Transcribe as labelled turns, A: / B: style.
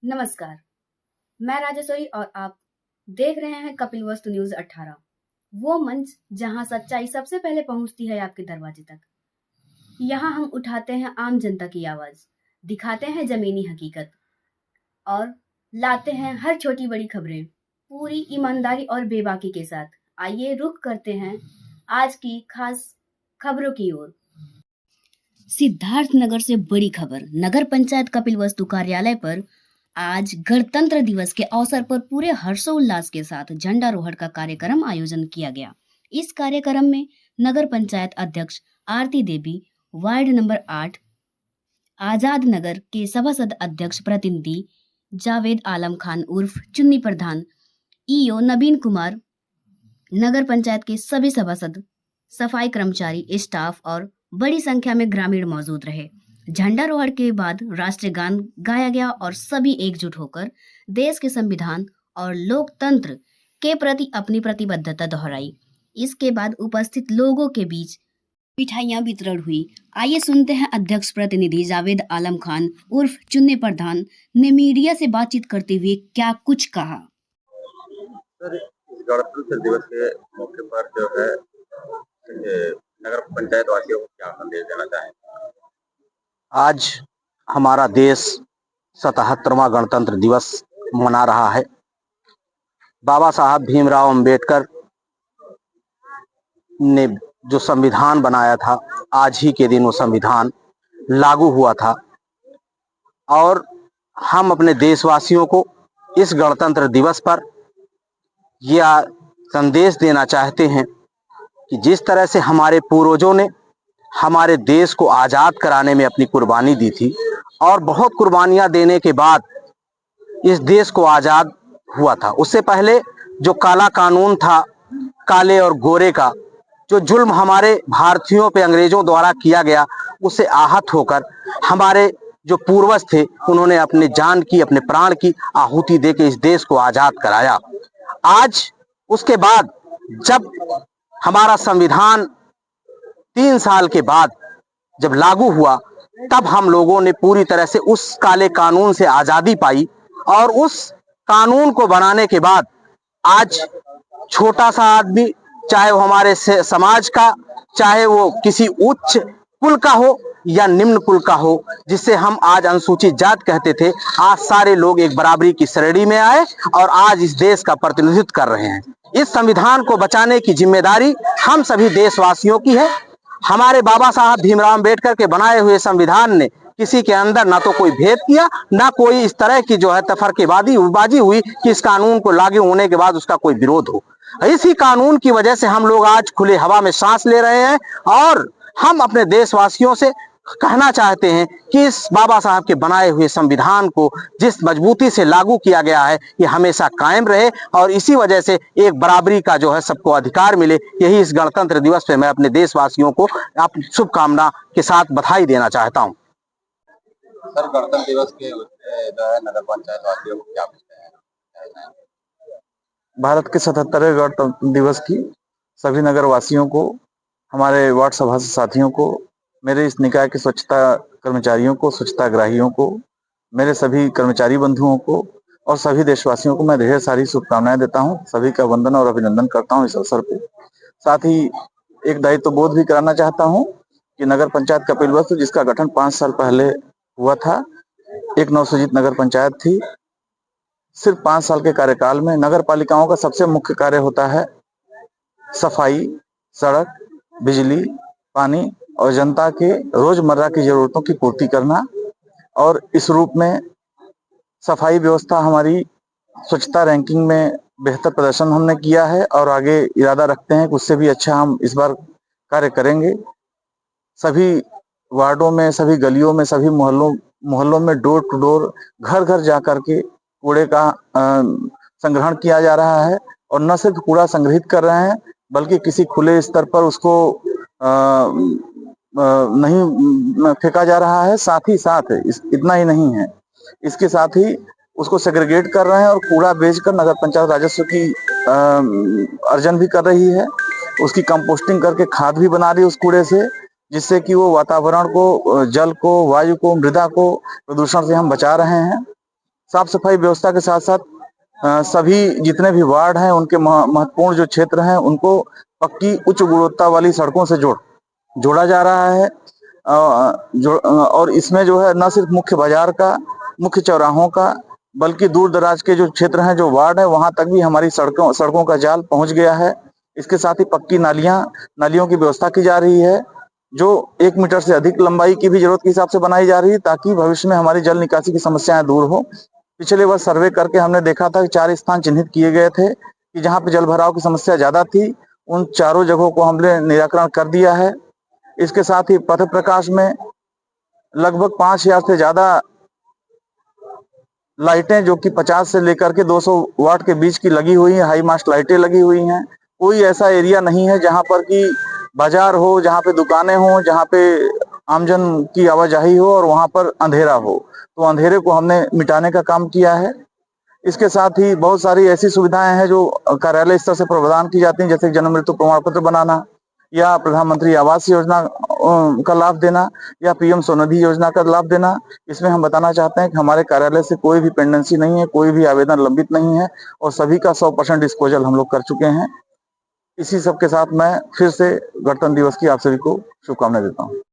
A: नमस्कार, मैं राजेश्वरी और आप देख रहे हैं कपिलवस्तु न्यूज़ 18, वो मंच जहां सच्चाई सबसे पहले पहुंचती है आपके दरवाजे तक। यहाँ हम उठाते हैं आम जनता की आवाज़, दिखाते हैं ज़मीनी हकीकत और लाते हैं हर छोटी-बड़ी खबरें, पूरी ईमानदारी और बेबाकी के साथ। आइए रुख करते हैं आज की खास खबरों की ओर। सिद्धार्थनगर से बड़ी खबर। नगर पंचायत कपिलवस्तु कार्यालय पर आज गणतंत्र दिवस के अवसर पर पूरे हर्षोल्लास के साथ झंडारोहण का कार्यक्रम आयोजन किया गया। इस कार्यक्रम में नगर पंचायत अध्यक्ष आरती देवी, वार्ड नंबर 8 आजाद नगर के सभासद अध्यक्ष प्रतिनिधि जावेद आलम खान उर्फ चुन्नी प्रधान, ईओ नवीन कुमार, नगर पंचायत के सभी सभासद, सफाई कर्मचारी, स्टाफ और बड़ी संख्या में ग्रामीण मौजूद रहे। झंडारोहण के बाद राष्ट्रीय गान गाया गया और सभी एकजुट होकर देश के संविधान और लोकतंत्र के प्रति अपनी प्रतिबद्धता दोहराई। इसके बाद उपस्थित लोगों के बीच मिठाइयां वितरण हुई। आइए सुनते हैं अध्यक्ष प्रतिनिधि जावेद आलम खान उर्फ चुन्नी प्रधान ने मीडिया से बातचीत करते हुए क्या कुछ कहा।
B: सर, इस गणतंत्र दिवस के मौके पर जो है नगर पंचायत वासियों को क्या संदेश देना चाहें? आज हमारा देश 77वां गणतंत्र दिवस मना रहा है। बाबा साहब भीमराव अंबेडकर ने जो संविधान बनाया था, आज ही के दिन वो संविधान लागू हुआ था और हम अपने देशवासियों को इस गणतंत्र दिवस पर यह संदेश देना चाहते हैं कि जिस तरह से हमारे पूर्वजों ने हमारे देश को आज़ाद कराने में अपनी कुर्बानी दी थी और बहुत कुर्बानियां देने के बाद इस देश को आज़ाद हुआ था। उससे पहले जो काला कानून था, काले और गोरे का जो जुल्म हमारे भारतीयों पे अंग्रेजों द्वारा किया गया, उससे आहत होकर हमारे जो पूर्वज थे उन्होंने अपने जान की, अपने प्राण की आहुति देकर इस देश को आज़ाद कराया। आज उसके बाद जब हमारा संविधान 3 साल के बाद जब लागू हुआ, तब हम लोगों ने पूरी तरह से उस काले कानून से आज़ादी पाई और उस कानून को बनाने के बाद आज छोटा सा आदमी, चाहे वो हमारे समाज का, चाहे वो किसी उच्च कुल का हो या निम्न कुल का हो, जिससे हम आज अनुसूचित जात कहते थे, आज सारे लोग एक बराबरी की श्रेणी में आए और आज इस देश का प्रतिनिधित्व कर रहे हैं। इस संविधान को बचाने की जिम्मेदारी हम सभी देशवासियों की है। हमारे बाबा साहब भीमराव अंबेडकर के बनाए हुए संविधान ने किसी के अंदर ना तो कोई भेद किया, ना कोई इस तरह की जो है तफरकेबाजी हुई कि इस कानून को लागू होने के बाद उसका कोई विरोध हो। इसी कानून की वजह से हम लोग आज खुले हवा में सांस ले रहे हैं और हम अपने देशवासियों से कहना चाहते हैं कि इस बाबा साहब के बनाए हुए संविधान को जिस मजबूती से लागू किया गया है, ये हमेशा कायम रहे और इसी वजह से एक बराबरी का जो है सबको अधिकार मिले। यही इस गणतंत्र दिवस पे मैं अपने देशवासियों को अपनी शुभकामना के साथ बधाई देना चाहता हूँ। सर, गणतंत्र दिवस के जो है नगर पंचायत वासियों को क्या
C: भारत के 77वें गणतंत्र दिवस की सभी नगर वासियों को, हमारे वार्ड सभा साथियों को, मेरे इस निकाय के स्वच्छता कर्मचारियों को, स्वच्छता ग्राहियों को, मेरे सभी कर्मचारी बंधुओं को और सभी देशवासियों को मैं ढेर सारी शुभकामनाएं देता हूं। सभी का वंदन और अभिनंदन करता हूं इस अवसर पे। साथ ही एक दायित्व बोध भी कराना चाहता हूं कि नगर पंचायत कपिलवस्तु, जिसका गठन 5 साल पहले हुआ था, एक नवसृजित नगर पंचायत थी। सिर्फ 5 साल के कार्यकाल में नगर पालिकाओं का सबसे मुख्य कार्य होता है सफाई, सड़क, बिजली, पानी और जनता के रोजमर्रा की जरूरतों की पूर्ति करना। और इस रूप में सफाई व्यवस्था हमारी स्वच्छता रैंकिंग में बेहतर प्रदर्शन हमने किया है और आगे इरादा रखते हैं कि उससे भी अच्छा हम इस बार कार्य करेंगे। सभी वार्डों में, सभी गलियों में, सभी मोहल्लों में डोर टू डोर, घर घर जा करके कूड़े का संग्रहण किया जा रहा है और न सिर्फ कूड़ा संग्रहित कर रहे हैं बल्कि किसी खुले स्तर पर उसको नहीं फेंका जा रहा है। साथ ही साथ इतना ही नहीं है, इसके साथ ही उसको सेग्रीगेट कर रहे हैं और कूड़ा बेचकर नगर पंचायत राजस्व की अर्जन भी कर रही है। उसकी कंपोस्टिंग करके खाद भी बना रही है उस कूड़े से, जिससे कि वो वातावरण को, जल को, वायु को, मृदा को प्रदूषण से हम बचा रहे हैं। साफ सफाई व्यवस्था के साथ साथ सभी जितने भी वार्ड हैं उनके महत्वपूर्ण जो क्षेत्र हैं उनको पक्की उच्च गुणवत्ता वाली सड़कों से जोड़ा जा रहा है। और इसमें जो है न सिर्फ मुख्य बाजार का, मुख्य चौराहों का, बल्कि दूर दराज के जो क्षेत्र हैं, जो वार्ड है, वहां तक भी हमारी सड़कों का जाल पहुंच गया है। इसके साथ ही पक्की नालियों की व्यवस्था की जा रही है, जो 1 मीटर से अधिक लंबाई की भी जरूरत के हिसाब से बनाई जा रही है, ताकि भविष्य में हमारी जल निकासी की समस्याएं दूर हो। पिछले वर्ष सर्वे करके हमने देखा था कि 4 स्थान चिन्हित किए गए थे कि जहां पे जल भराव की समस्या ज्यादा थी, उन चारों जगहों को हमने निराकरण कर दिया है। इसके साथ ही पथ प्रकाश में लगभग 5000 से ज्यादा लाइटें, जो कि 50 से लेकर के 200 वाट के बीच की लगी हुई हैं, हाई मास्ट लाइटें लगी हुई हैं। कोई ऐसा एरिया नहीं है जहां पर कि बाजार हो, जहां पे दुकानें हो, जहां पे आमजन की आवाजाही हो और वहां पर अंधेरा हो। तो अंधेरे को हमने मिटाने का काम किया है। इसके साथ ही बहुत सारी ऐसी सुविधाएं हैं जो कार्यालय स्तर से प्रदान की जाती हैं, जैसे जन्म मृत्यु प्रमाण पत्र बनाना, या प्रधानमंत्री आवास योजना का लाभ देना, या पीएम स्वनिधि योजना का लाभ देना। इसमें हम बताना चाहते हैं कि हमारे कार्यालय से कोई भी पेंडेंसी नहीं है, कोई भी आवेदन लंबित नहीं है और सभी का 100% डिस्पोजल हम लोग कर चुके हैं। इसी सब के साथ मैं फिर से गणतंत्र दिवस की आप सभी को शुभकामनाएं देता हूँ।